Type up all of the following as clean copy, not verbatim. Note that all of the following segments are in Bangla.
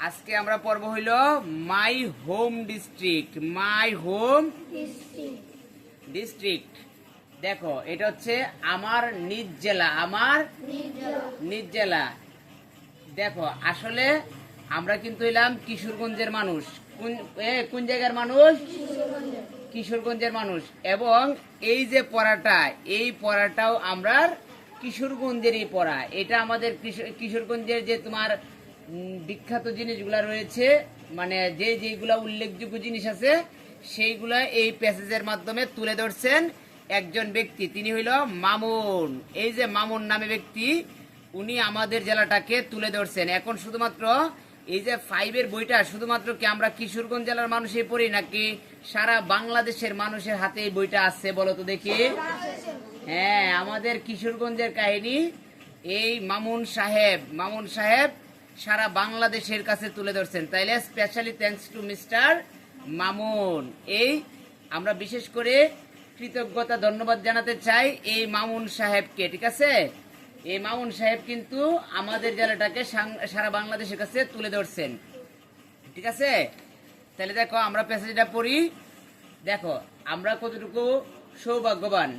আজকে আমরা পড়ব হইল my home district. My home district. দেখো এটা হচ্ছে আমার নিজ জেলা, আমার নিজ জেলা। দেখো আসলে আমরা কিন্তু হইলাম কিশোরগঞ্জের মানুষ। কোন জায়গার মানুষ? কিশোরগঞ্জের মানুষ। এবং এই যে পড়াটা, এই পড়াটাও আমরা কিশোরগঞ্জেরই পড়া। এটা আমাদের কিশোরগঞ্জের যে তোমার বিখ্যাত জিনিসগুলা রয়েছে, মানে যেগুলা উল্লেখযোগ্য জিনিস আছে সেইগুলা এই প্যাসেজের মাধ্যমে তুলে ধরছেন একজন ব্যক্তি। তিনি হইল মামুন। এই যে মামুন নামে ব্যক্তি, উনি আমাদের জেলাটাকে তুলে ধরছেন। এখন শুধুমাত্র এই যে 5 বইটা শুধুমাত্র কি আমরা কিশোরগঞ্জ জেলার মানুষই পড়ি, নাকি সারা বাংলাদেশের মানুষের হাতে এই বইটা আছে বলো তো দেখি? হ্যাঁ, আমাদের কিশোরগঞ্জের কাহিনী এই মামুন সাহেব সারা বাংলাদেশের কাছে তুলে ধরছেন। তাইলে specially thanks to mister Mamun. এই আমরা বিশেষ করে কৃতজ্ঞতা ধন্যবাদ জানাতে চাই এই মামুন সাহেবকে। ঠিক আছে, এই মামুন সাহেব কিন্তু আমাদের জেলাটাকে সারা বাংলাদেশের কাছে তুলে ধরছেন। ঠিক আছে, তাহলে দেখো আমরা প্যাসেজটা পড়ি। দেখো আমরা কতটুকু সৌভাগ্যবান,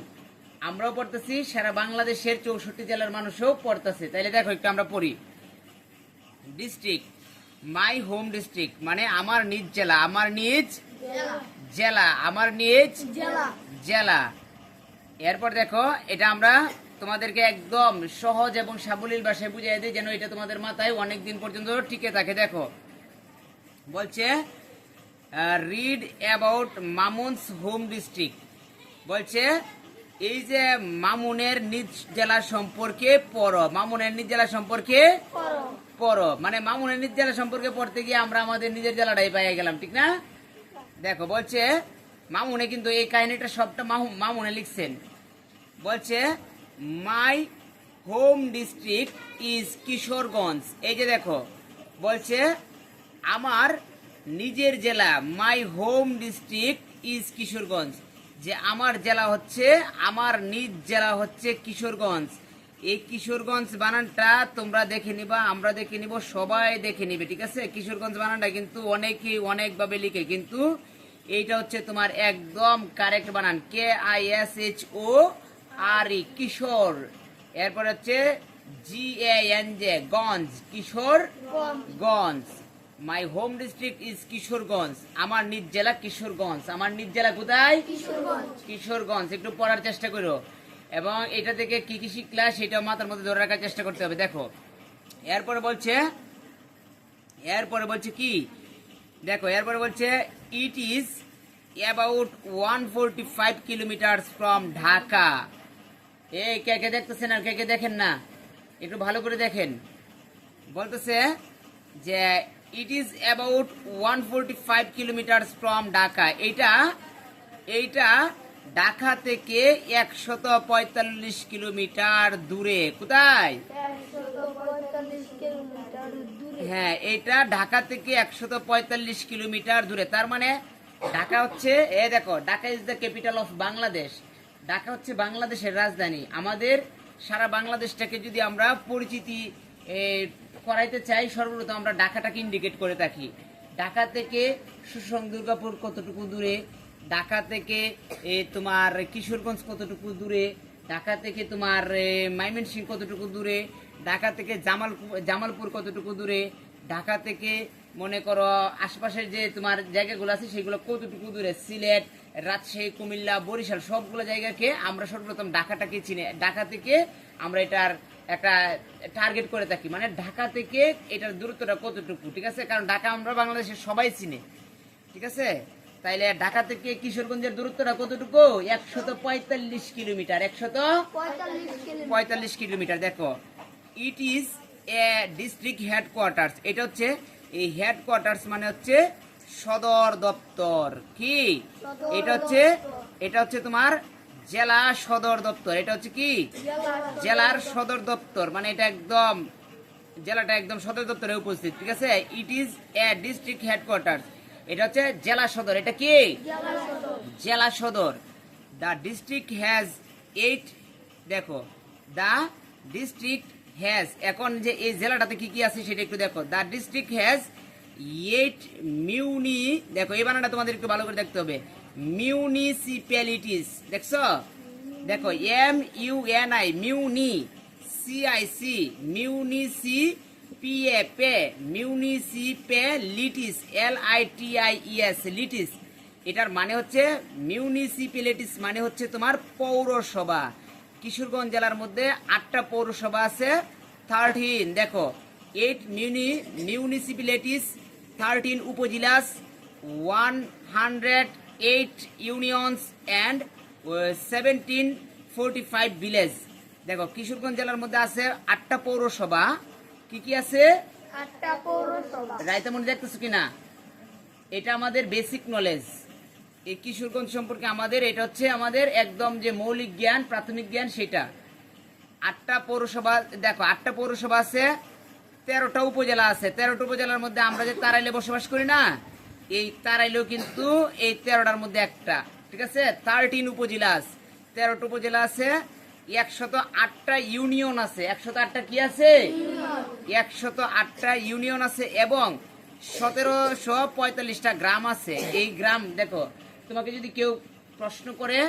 আমরাও পড়তেছি, সারা বাংলাদেশের 64 জেলার মানুষও পড়তেছে। তাইলে দেখো একটু আমরা পড়ি। ডিস্ট্রিক্ট, মাই হোম ডিস্ট্রিক্ট মানে আমার নিজ জেলা, আমার নিজ জেলা, আমার নিজ জেলা। এরপর দেখো এটা আমরা তোমাদেরকে একদম সহজ এবং সাবলীল ভাষায় বুঝিয়ে দিই, যেন এটা তোমাদের মাথায় অনেক দিন পর্যন্ত টিকে থাকে। দেখো বলছে read about Mamun's home district. বলছে এই যে মামুনের নিজ জেলা সম্পর্কে পড়ো। মামুনের নিজ জেলা সম্পর্কে পড়ো মানে মামুনের নিজ জেলা সম্পর্কে পড়তে গিয়ে আমরা আমাদের নিজের জেলাটাই পাইয়া গেলাম, ঠিক না? দেখো বলছে মামুনে কিন্তু এই কাহিনীটা সবটা মামুনে লিখছেন। বলছে my home district is Kishoreganj. এই যে দেখো বলছে আমার নিজের জেলা, my home district is Kishoreganj, যে আমার জেলা হচ্ছে, আমার নিজ জেলা হচ্ছে কিশোরগঞ্জ। এই কিশোরগঞ্জ বানানটা তোমরা দেখে নিবা, আমরা দেখে নিব, সবাই দেখে নিবে। ঠিক আছে, কিশোরগঞ্জ বানানটা কিন্তু অনেকেই অনেকভাবে লিখে, কিন্তু এইটা হচ্ছে তোমার একদম কারেক্ট বানান, KISHORE, কিশোর। এরপর হচ্ছে GANJ, গঞ্জ, Kishoreganj. My home district is Kishoreganj, আমার নিজ জেলা কিশোরগঞ্জ। আমার নিজ জেলা কোথায়? কিশোরগঞ্জ। একটু পড়ার চেষ্টা করো এবং এটা থেকে কি কি শিখলা সেটা মাথার মধ্যে ধরে রাখার চেষ্টা করতে হবে। দেখো এরপরে বলছে কি, দেখো এরপরে বলছে it is about 145 kilometre from Dhaka. এই কে কে দেখতেছেন আর কে কে দেখেন না, একটু ভালো করে দেখেন। বলতেছে যে it is about 145 kilometre from Dhaka. এইটা ঢাকা থেকে 145 কিলোমিটার দূরে। কোথায়? হ্যাঁ, এটা ঢাকা থেকে 145 কিলোমিটার দূরে। তার মানে ঢাকা হচ্ছে, দেখো Dhaka is the capital of Bangladesh. Dhaka হচ্ছে বাংলাদেশের রাজধানী। আমাদের সারা বাংলাদেশটাকে যদি আমরা পরিচিতি করাইতে চাই, সর্বপ্রথম আমরা ঢাকাটাকে ইন্ডিকেট করে থাকি। ঢাকা থেকে সুসং দুর্গাপুর কতটুকু দূরে, ঢাকা থেকে তোমার কিশোরগঞ্জ কতটুকু দূরে, ঢাকা থেকে তোমার ময়মনসিংহ কতটুকু দূরে, ঢাকা থেকে জামালপুর কতটুকু দূরে, ঢাকা থেকে মনে করো আশপাশের যে তোমার জায়গাগুলো আছে সেগুলো কতটুকু দূরে, সিলেট, রাজশাহী, কুমিল্লা, বরিশাল সবগুলো জায়গাকে আমরা সর্বপ্রথম ঢাকাটাকে চিনি। ঢাকা থেকে আমরা এটার একটা টার্গেট করে থাকি, মানে ঢাকা থেকে এটার দূরত্বটা কতটুকু। ঠিক আছে, কারণ ঢাকা আমরা বাংলাদেশের সবাই চিনি। ঠিক আছে, তাইলে ঢাকা থেকে কিশোরগঞ্জের দূরত্বটা কতটুকু? 145 কিলোমিটার। 145 কিলোমিটার। দেখো it is a district headquarters. এটা হচ্ছে এই হেডকোয়ার্টার্স মানে হচ্ছে সদর দপ্তর। কি এটা হচ্ছে তোমার জেলা সদর দপ্তর। এটা হচ্ছে কি জেলার সদর দপ্তর, মানে এটা একদম জেলাটা একদম সদর দপ্তরে উপস্থিত। ঠিক আছে, it is a district headquarters, এটা হচ্ছে জেলা সদর। এটা কি জেলা সদর। দ্য ডিস্ট্রিক্ট হ্যাজ 8, দেখো দ্য ডিস্ট্রিক্ট হ্যাজ, এখন যে এই জেলাটাতে কি কি আছে সেটা একটু দেখো। দ্য ডিস্ট্রিক্ট হ্যাজ 8 মিউনি, দেখো এই বানানটা তোমাদের একটু ভালো করে দেখতে হবে, মিউনিসিপ্যালিটিস, দেখছো, দেখো MUNI মিউনি, CIC মিউনিসিপ্যালিটিস, LITIES লিটিস। এটার মানে হচ্ছে মিউনিসিপ্যালিটিস মানে হচ্ছে তোমার পৌরসভা। কিশোরগঞ্জ জেলার মধ্যে 8টা পৌরসভা আছে, 13, দেখো 8 municipalities, 13 upazilas, 108 unions and 1745 village. দেখো কিশোরগঞ্জ জেলার মধ্যে আছে 8টা পৌরসভা। কি কি আছে? 8টা পৌরসভা। রাইতে মনে দেখতেছো কিনা? এটা আমাদের বেসিক নলেজ। এই কিশোরগঞ্জ সম্পর্কে আমাদের এটা হচ্ছে আমাদের একদম যে মৌলিক জ্ঞান, প্রাথমিক জ্ঞান সেটা। 8টা পৌরসভা, দেখো 8টা পৌরসভা আছে, 13টা উপজেলা আছে। 13টা উপজেলার মধ্যে আমরা যে তারাইলে বসবাস করি না, এই তারাইলেও কিন্তু এই 13টার মধ্যে একটা, ঠিক আছে। 13 উপজেলা আছে, 13টা উপজেলা আছে, 108টা ইউনিয়ন আছে। 108টা কি আছে? 108টা ইউনিয়ন আছে এবং 1745টা গ্রাম আছে। এই গ্রাম, দেখো তোমাকে যদি কেউ প্রশ্ন করে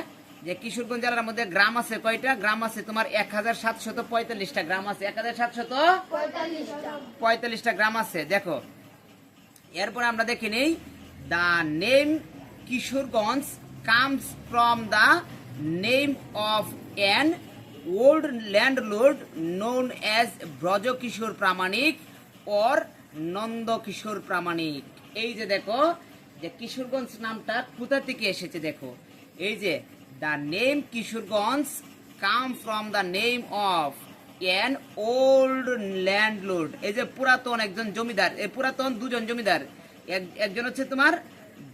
যে কিশোরগঞ্জ জেলার মধ্যে গ্রাম আছে কয়টা, গ্রাম আছে তোমার 1745টা গ্রাম আছে, 1745টা গ্রাম আছে। দেখো এরপরে আমরা দেখে নেই, the name Kishoreganj comes from the name of an old landlord known as Brajakishore Pramanik or Nandakishore Pramanik. এই যে দেখো যে কিশোরগঞ্জ নামটা কোথা থেকে এসেছে, দেখো এই যে the name Kishoreganj came from the name of an old landlord. এই যে পুরাতন একজন জমিদার, এই পুরাতন দুজন জমিদার, একজন হচ্ছে তোমার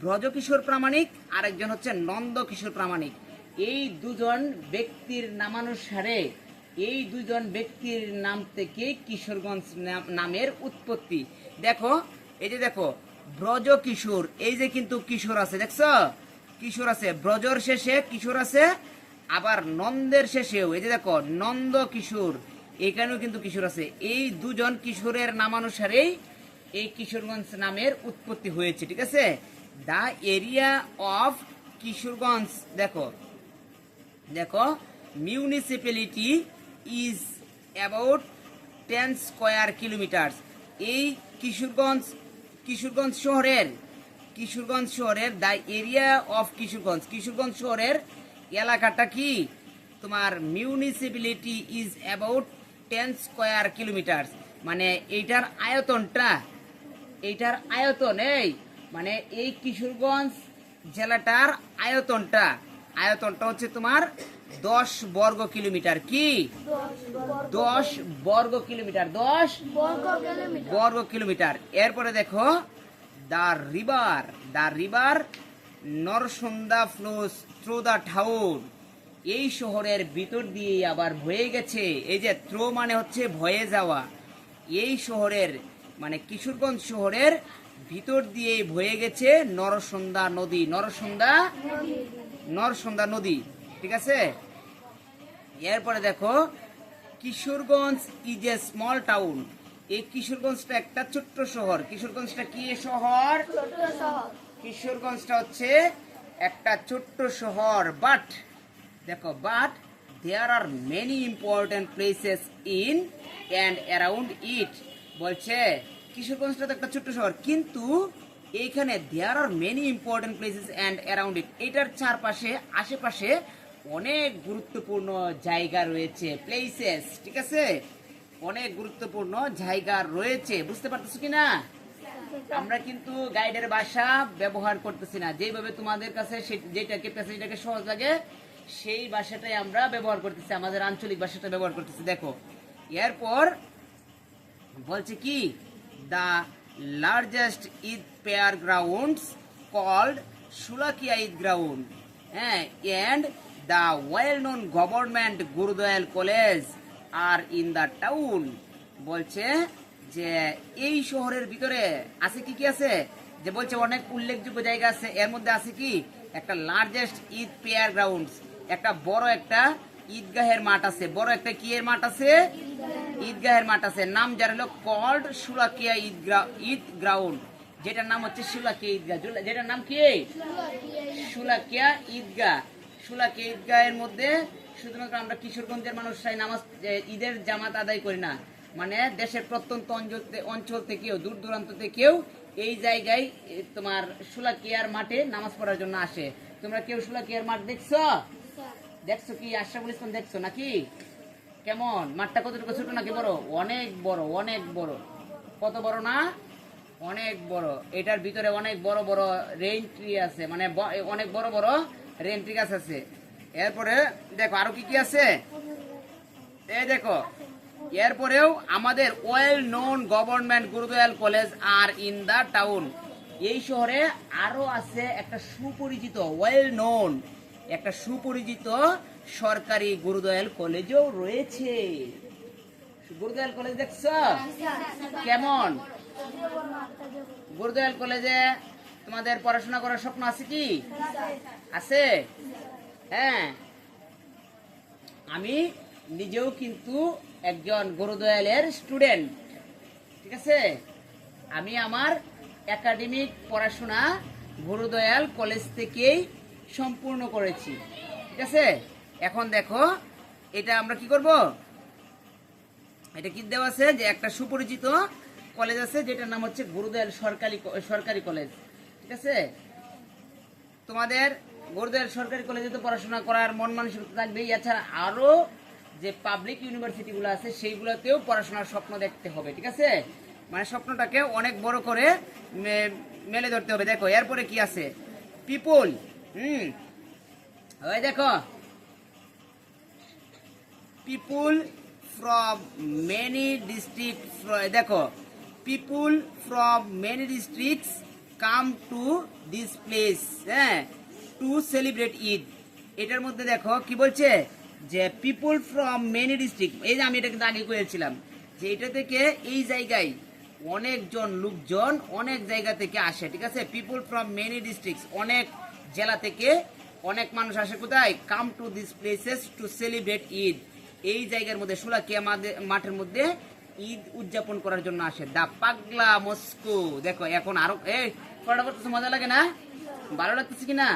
ব্রজকিশোর প্রামাণিক আর একজন হচ্ছে নন্দকিশোর প্রামাণিক। এই দুজন ব্যক্তির নামানুসারে, এই দুজন ব্যক্তির নাম থেকে কিশোরগঞ্জ নামের উৎপত্তি। দেখো এই যে দেখো ব্রজকিশোর, এই যে কিন্তু কিশোর আছে, দেখছো কিশোর আছে, ব্রজর শেষে কিশোর আছে, আবার নন্দের শেষেও এই যে দেখো নন্দ কিশোর, এখানেও কিন্তু কিশোর আছে। এই দুজন কিশোরের নামানুসারেই এই কিশোরগঞ্জ নামের উৎপত্তি হয়েছে, ঠিক আছে। দ্য এরিয়া অফ কিশোরগঞ্জ, দেখো দেখো municipality is about 10 square kilometre. এই কিশোরগঞ্জ শহরের দ্য এরিয়া অফ কিশোরগঞ্জ শহরের এলাকাটা কি তোমার municipality is about 10 square kilometre, মানে এইটার আয়তন এই মানে এই কিশোরগঞ্জ জেলাটার আয়তনটা হচ্ছে তোমার 10 বর্গ কিলোমিটার। কি 10 বর্গ কিলোমিটার, 10 বর্গ কিলোমিটার। এরপরে দেখো the river Narsunda flows through the town. এই শহরের ভিতর দিয়ে আবার বয়ে গেছে। এই যে থ্রো মানে হচ্ছে বয়ে যাওয়া, এই শহরের মানে কিশোরগঞ্জ শহরের ভিতর দিয়ে বয়ে গেছে নরসুন্দা নদী, ঠিক আছে। এরপরে দেখো Kishoreganj is a small town. এই কিশোরগঞ্জটা একটা ছোট্ট শহর। কিশোরগঞ্জটা কি শহর? কিশোরগঞ্জটা হচ্ছে একটা ছোট্ট শহর। বাট দেখো there are many important places in and around it. বলছে কিশোরগঞ্জটা তো একটা ছোট্ট শহর, কিন্তু এইখানে there are many important places and around it, এটার চারপাশে আশেপাশে অনেক গুরুত্বপূর্ণ জায়গা রয়েছে, প্লেসেস, ঠিক আছে, অনেক গুরুত্বপূর্ণ জায়গা রয়েছে। বুঝতে পারতেছো কিনা? আমরা কিন্তু গাইডের ভাষা ব্যবহার করতেছি না, যেভাবে তোমাদের কাছে যেটাকে সহজ লাগে সেই ভাষাটাই আমরা ব্যবহার করতেছি, আমাদের আঞ্চলিক ভাষাটা ব্যবহার করতেছি। দেখো এরপর বলছে কি, the largest Eid prayer grounds called Sholakia Eid ground, হ্যাঁ, and the well known government Gurudayal college R in the town. বলছে যে এই শহরের ভিতরে আছে কি কি আছে, যে বলছে অনেক উল্লেখযোগ্য জায়গা আছে, এর মধ্যে আছে কি একটা লার্জেস্ট ঈদ পেয়ার গ্রাউন্ডস, একটা বড় একটা ঈদগাহের মাঠ আছে, বড় একটা কি এর মাঠ আছে, ঈদগাহের মাঠ আছে, নাম যার হলো কল্ড সুলাকিয়া ঈদ গ্রাউন্ড। যেটার নাম হচ্ছে সুলাকিয়া ঈদগাহ। যেটার নাম কি? সুলাকিয়া ঈদগাহ। সুলাকিয়া ঈদগাহের মধ্যে শুধুমাত্র আমরা কিশোরগঞ্জের মানুষরাই নামাজ ঈদের জামাত আদায় করি না, মানে দেশের প্রত্যন্ত অঞ্চল থেকেও দূর দূরান্ত থেকেও এই জায়গায় তোমার সুলাকিয়ার মাঠে নামাজ পড়ার জন্য আসে। তোমরা কেউ সুলাকিয়ার মাঠ দেখছো? দেখছো কি? আশরাফুল ইসলাম দেখছো নাকি? কেমন মাঠটা? কতটুকু ছোট নাকি বড়? অনেক বড়, অনেক বড়। কত বড় না? অনেক বড়। এটার ভিতরে অনেক বড় বড় রেইন ট্রি আছে, মানে অনেক বড় বড় রেইন ট্রি গাছ আছে। এরপরে দেখো আরো কি কি আছে, এই দেখো। এরপরেও আমাদের well known government Gurudayal college R in the town. এই শহরে আরো আছে একটা সুপরিচিত, ওয়েল নোন একটা সুপরিচিত সরকারি গুরুদয়াল কলেজও রয়েছে। গুরুদয়াল কলেজ দেখছো কেমন? গুরুদয়াল কলেজে তোমাদের পড়াশোনা করার স্বপ্ন আছে কি? আছে? হ্যাঁ, আমি নিজেও কিন্তু একজন গুরুদয়ালের স্টুডেন্ট, ঠিক আছে। আমি আমার একাডেমিক পড়াশোনা গুরুদয়াল কলেজ থেকেই সম্পূর্ণ করেছি, ঠিক আছে। এখন দেখো এটা আমরা কি করব, এটা কি দেওয়া আছে যে একটা সুপরিচিত কলেজ আছে যেটার নাম হচ্ছে গুরুদয়াল সরকারি কলেজ, ঠিক আছে। তোমাদের গুরুদয়াল সরকারি কলেজে তো পড়াশোনা করার মন মানসিকতা থাকবেই, এছাড়া আরো যে পাবলিক ইউনিভার্সিটিগুলো আছে সেইগুলোতেও পড়াশোনার স্বপ্ন দেখতে হবে, ঠিক আছে। মানে স্বপ্নটাকে অনেক বড় করে মেলে ধরতে হবে। দেখো এরপরে কি আছে, পিপল, ওই দেখো পিপুল ফ্রম মেনি ডিস্ট্রিক্ট, দেখো people from many districts come to this place, হ্যাঁ, টু সেলিব্রেট ঈদ। এটার মধ্যে দেখো কি বলছে যে পিপুল ফ্রম মেনি ডিস্ট্রিক্ট, এই যে আমি এটা কিন্তু আগে করেছিলাম যে এটা থেকে এই জায়গায় অনেকজন লোকজন অনেক জায়গা থেকে আসে, ঠিক আছে। পিপুল ফ্রম মেনি ডিস্ট্রিক্টস, অনেক জেলা থেকে অনেক মানুষ আসে কোথায়? Come to this places to celebrate Eid. এই জায়গার মধ্যে সুলাকিয়া মাঠের মধ্যে ঈদ উদযাপন করার জন্য আসে। দা পাগলা মস্কো, দেখো এখন আরো এই পড়াটা করতেছে, মজা লাগে না? ভালো লাগতেছে কিনা?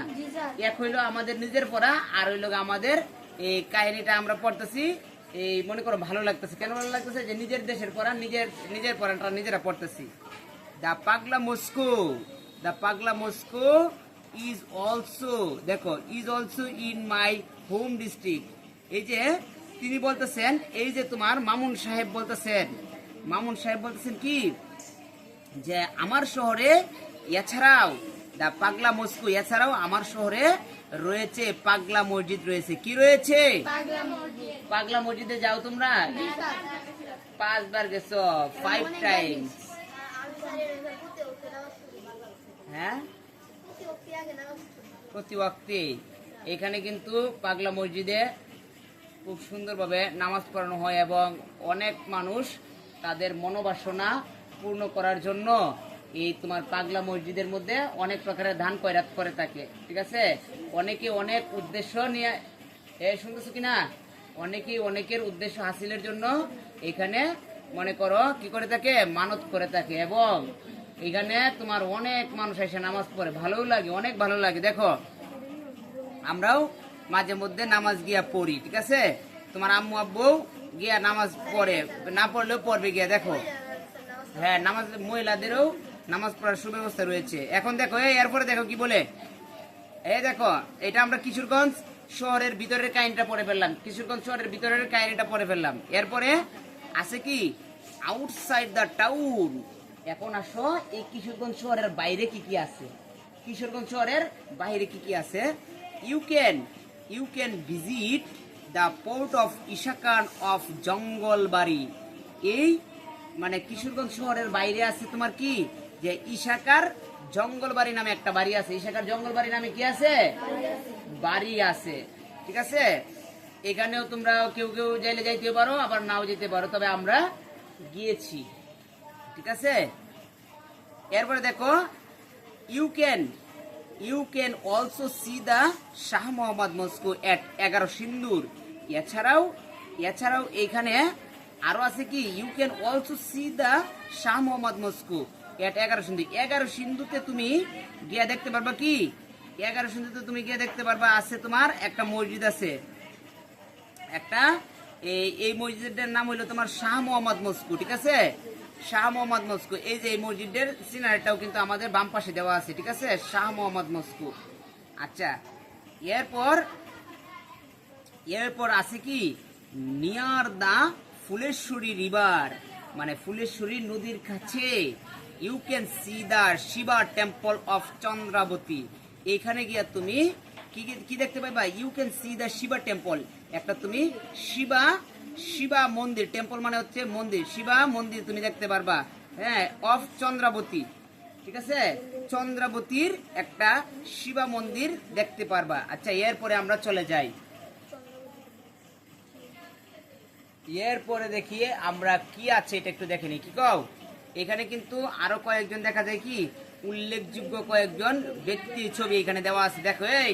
এক হইলো আমাদের নিজের পড়া, আর হইলো আমাদের এই কাহিনীটা আমরা পড়তেছি, এই মনে করো ভালো লাগতেছে। কেন ভালো লাগতেছে? যে নিজের দেশের পড়া, নিজের পড়াটা নিজেরা পড়তেছি। দা পাগলা মস্কো, দা পাগলা মস্কো ইজ অলসো, দেখো is also in my home district. এই যে তিনি বলতেছেন, এই যে তোমার মামুন সাহেব বলতেছেন কি যে আমার শহরে এছাড়াও দা পাগলা মস্কো, এছাড়াও আমার শহরে রয়েছে পাগলা মসজিদ রয়েছে। কি রয়েছে? পাগলা মসজিদে যাও তোমরা? 5 বার গেছো, 5 টাইমস। হ্যাঁ, প্রতি ওয়াক্তে এখানে কিন্তু পাগলা মসজিদে খুব সুন্দরভাবে নামাজ পড়ানো হয় এবং অনেক মানুষ তাদের মনোবাসনা পূর্ণ করার জন্য এই তোমার পাগলা মসজিদের মধ্যে অনেক প্রকারের দান খয়রাত করে থাকে, ঠিক আছে। অনেকে অনেক উদ্দেশ্য নিয়ে, শুনতেছো কিনা, অনেকেই অনেকের উদ্দেশ্য হাসিলের জন্য এখানে মনে করো কি করে থাকে, মানত করে থাকে। এবং এখানে তোমার অনেক মানুষ এসে নামাজ পড়ে, ভালোও লাগে, অনেক ভালো লাগে। দেখো আমরাও মাঝে মধ্যে নামাজ গিয়া পড়ি, ঠিক আছে। তোমার আম্মু আব্বু গিয়া নামাজ পড়ে, না পড়লেও পড়বে গিয়া। দেখো হ্যাঁ, নামাজ মহিলাদেরও নামাজ পড়ার সুব্যবস্থা রয়েছে। এখন দেখো এরপরে দেখো কি বলে, এই দেখো এটা আমরা কিশোরগঞ্জ শহরের ভিতরের কাহিনীটা পড়ে ফেললাম, কিশোরগঞ্জ শহরের ভিতরের কাহিনীটা পড়ে ফেললাম। এরপরে আছে কি আউটসাইড দ্য টাউন। এখন আসো এই কিশোরগঞ্জ শহরের বাইরে কি কি আছে, কিশোরগঞ্জ শহরের বাইরে কি কি আছে। You can visit the port of ইশাকান of Jangalbari. এই মানে কিশোরগঞ্জ শহরের বাইরে আছে তোমার কি, যে ইশাকার জঙ্গলবাড়ি নামে একটা বাড়ি আছে। ইশাকার জঙ্গলবাড়ি নামে কি আছে? বাড়ি আছে, ঠিক আছে। এখানেও তোমরা কেউ কেউ যাইতে পারো, আবার নাও যেতে পারো, তবে আমরা গিয়েছি, ঠিক আছে। এরপরে দেখো you can also see the Shah Mohammad mosque at 11 Sindur. এছাড়াও এখানে আরো আছে কি, you can also see the Shah Mohammad mosque. At 11 Sindhu. 11 সিন্ধুতে তুমি গিয়া দেখতে পারবা কি, 11 সিন্ধুতে তুমি গিয়ে দেখতে পারবা আছে তোমার একটা মসজিদ আছে, একটা এই মসজিদের নাম হইলো তোমার শাহ মোহাম্মদ মস্কো, ঠিক আছে? শাহ মোহাম্মদ মস্কো। এই যে এই মসজিদের সিনারিটাও কিন্তু আমাদের বাম পাশে দেওয়া আছে, ঠিক আছে? শাহ মোহাম্মদ মস্কো। আচ্ছা, এরপর আছে কি নিয়ার দা ফুলেশ্বরী রিভার, মানে ফুলেশ্বরী নদীর কাছে you can see the Shiva temple of Chandrabati. এখানে গিয়া তুমি কি কি দেখতে পাইবা? You can see the Shiva temple, একটা তুমি শিবা মন্দির, টেম্পল মানে হচ্ছে মন্দির, শিবা মন্দির তুমি দেখতে পারবা, হ্যাঁ, অফ চন্দ্রাবতী, ঠিক আছে? চন্দ্রাবতীর একটা শিবা মন্দির দেখতে পারবা। আচ্ছা, এরপরে আমরা চলে যাই, এরপরে দেখি আমরা কি আছে এটা একটু দেখে নি, কি কও? এখানে কিন্তু আরো কয়েকজন দেখা যায় কি উল্লেখযোগ্য কয়েকজন ব্যক্তির ছবি এখানে দেওয়া আছে, দেখো এই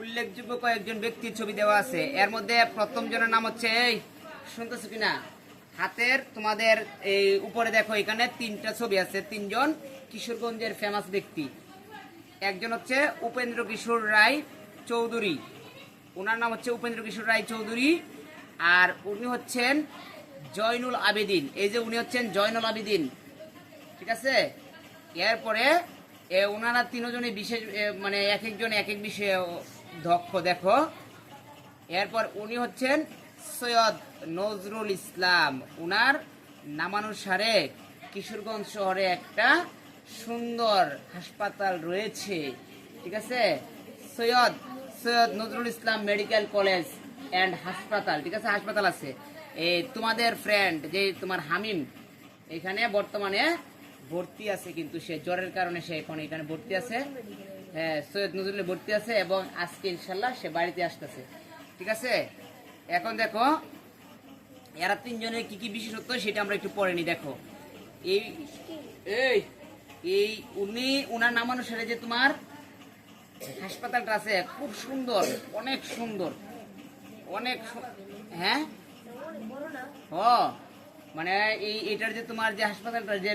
উল্লেখযোগ্য কয়েকজন ব্যক্তির ছবি দেওয়া আছে। এর মধ্যে প্রথম জনের নাম হচ্ছে, এই শুনতেছো কিনা, হাতের তোমাদের এই উপরে দেখো এখানে 3টা ছবি আছে, 3জন কিশোরগঞ্জের ফেমাস ব্যক্তি। একজন হচ্ছে উপেন্দ্র কিশোর রায় চৌধুরী, ওনার নাম হচ্ছে উপেন্দ্র কিশোর রায় চৌধুরী। আর উনি হচ্ছেন জয়নুল আবেদিন, এই যে উনি হচ্ছেন জয়নুল আবেদিন, ঠিক আছে? এরপরে ওনারা 3জনই বিশেষ মানে এক একজন এক এক বিষয়ে দক্ষ, দেখো। এরপর উনি হচ্ছেন সৈয়দ নজরুল ইসলাম, উনার নামানুসারে কিশোরগঞ্জ শহরে একটা সুন্দর হাসপাতাল রয়েছে, ঠিক আছে? সৈয়দ নজরুল ইসলাম মেডিকেল কলেজ অ্যান্ড হাসপাতাল, ঠিক আছে? হাসপাতাল আছে। এই তোমাদের ফ্রেন্ড যে তোমার হামিম এখানে বর্তমানে ভর্তি আছে, কিন্তু সে জ্বরের কারণে সে এখন এখানে ভর্তি আছে, হ্যাঁ, সৈয়দ নজরুলে ভর্তি আছে এবং আজকে ইনশাল্লাহ সে বাড়িতে আসতেছে, ঠিক আছে? এখন দেখো এরা 3জনের কি কি বিশেষত্ব সেটা আমরা একটু পড়ে নি, দেখো। এই এই এই উনার নামানুসারে যে তোমার হাসপাতালটা আছে খুব সুন্দর, অনেক সুন্দর, হ্যাঁ, ও মানে এটার যে তোমার যে হাসপাতালটা যে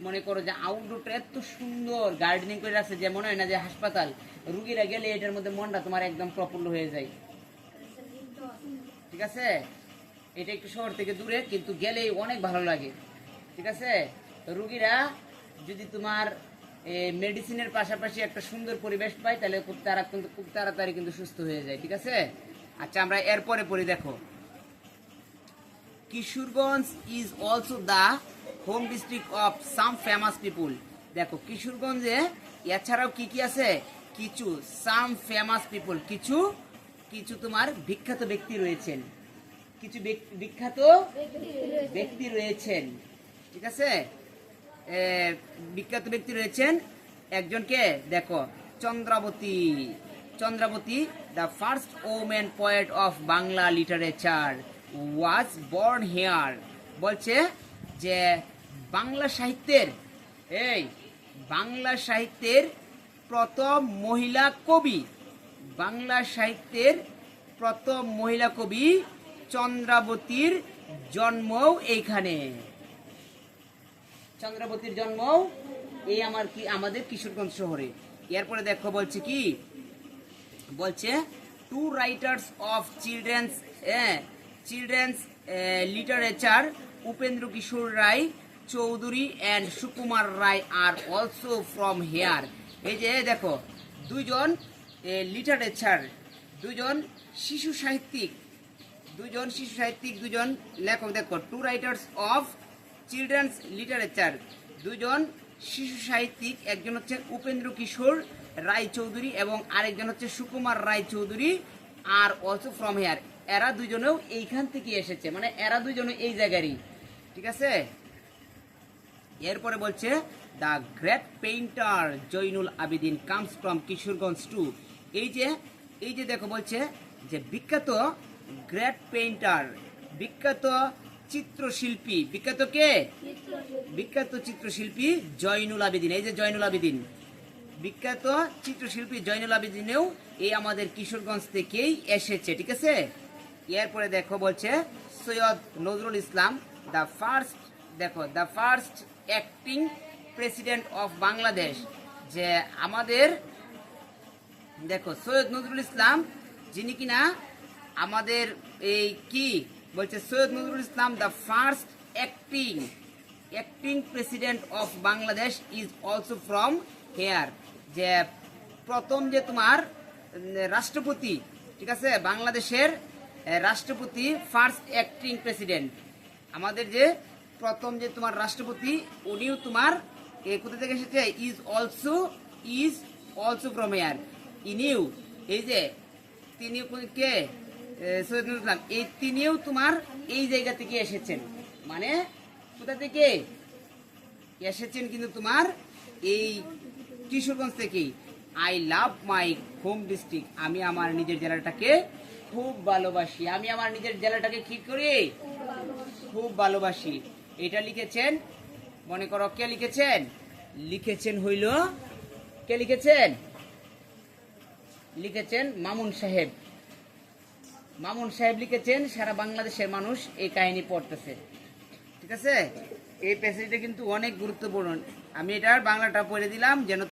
মনে করো যে আউটডোরটা এত সুন্দর গার্ডেনিং করে রাখছে, যে মনে হয় না যে হাসপাতাল, রুগীরা গেলে এটার মধ্যে মনটা তোমার একদম প্রফুল্ল হয়ে যায়, ঠিক আছে? এটা একটু শহর থেকে দূরে, কিন্তু গেলেই অনেক ভালো লাগে, ঠিক আছে? তো রুগীরা যদি তোমার মেডিসিনের পাশাপাশি একটা সুন্দর পরিবেশ পায় তাহলে খুব তাড়াতাড়ি কিন্তু সুস্থ হয়ে যায়, ঠিক আছে? আচ্ছা, আমরা এরপরে পড়ি, দেখো। Kishoreganj is also the home district of some famous people. দেখো কিশোরগঞ্জে এছাড়াও কি কি আছে, কিছু সাম ফেমাস পিপুল, কিছু তোমার বিখ্যাত ব্যক্তি রয়েছেন, কিছু বিখ্যাত ব্যক্তি রয়েছেন, ঠিক আছে? বিখ্যাত ব্যক্তি রয়েছেন, একজনকে দেখো Chandrabati the first women poet of Bangla literature was born here. বলছে যে বাংলা সাহিত্যের প্রথম মহিলা কবি চন্দ্রাবতীর জন্মও এইখানে, চন্দ্রাবতীর জন্ম এই আমাদের কিশোরগঞ্জ শহরে। এরপরে দেখো বলছে কি, বলছে 2 writers of children's literature Upendra Kishore Ray Chowdhury and Sukumar Ray আর অলসো ফ্রম হেয়ার। এই যে দেখো 2জন লিটারেচার, 2জন শিশু সাহিত্যিক, 2জন লেখক, দেখো 2 রাইটার্স অফ চিলড্রেন্স লিটারেচার, 2জন শিশু সাহিত্যিক, একজন হচ্ছে উপেন্দ্র কিশোর রায় চৌধুরী এবং আরেকজন হচ্ছে Sukumar Roy Chowdhury are also from here. এরা 2জনেও এইখান থেকে এসেছে, মানে এরা 2জনে এই জায়গারই, ঠিক আছে? এরপরে বলছে the great painter Zainul Abedin comes from Kishoreganj too. এই যে দেখো বলছে যে বিখ্যাত গ্রেট পেইন্টার, বিখ্যাত চিত্রশিল্পী, বিখ্যাত চিত্রশিল্পী জয়নুল আবেদিন, এই যে জয়নুল আবেদিন, বিখ্যাত চিত্রশিল্পী জয়নুল আবেদিনেও এই আমাদের কিশোরগঞ্জ থেকেই এসেছে, ঠিক আছে? এরপরে দেখো বলছে Syed Nazrul Islam the first acting president of Bangladesh, যে আমাদের দেখো সৈয়দ নজরুল ইসলাম, যিনি কিনা আমাদের এই কি বলছে, Syed Nazrul Islam the first acting president of Bangladesh is also from here, যে প্রথম যে তোমার রাষ্ট্রপতি, ঠিক আছে, বাংলাদেশের রাষ্ট্রপতি, ফার্স্ট অ্যাক্টিং প্রেসিডেন্ট, আমাদের যে প্রথম যে তোমার রাষ্ট্রপতি, উনিও তোমার কোথা থেকে এসেছে, ইজ অলসো ফ্রম হেয়ার। ইনিও, এই যে তিনি কে, সৈয়দ নজরুল ইসলাম, এই তিনিও তোমার এই জায়গা থেকে এসেছেন, মানে কোথা থেকে এসেছেন, কিন্তু তোমার এই কিশোরগঞ্জ থেকেই। I love my home district, আমি আমার নিজের জেলাটাকে খুব ভালোবাসি, আমি আমার নিজের জেলাটাকে কি করি, খুব ভালোবাসি। এটা লিখেছেন, মনে করো কে লিখেছেন, লিখেছেন হইল, কে লিখেছেন, লিখেছেন মামুন সাহেব। মামুন সাহেব লিখেছেন, সারা বাংলাদেশের মানুষ এই কাহিনী পড়তেছে, ঠিক আছে। এই প্যাসেজটা কিন্তু অনেক গুরুত্বপূর্ণ, আমি এটার বাংলাটা পড়ে দিলাম যেন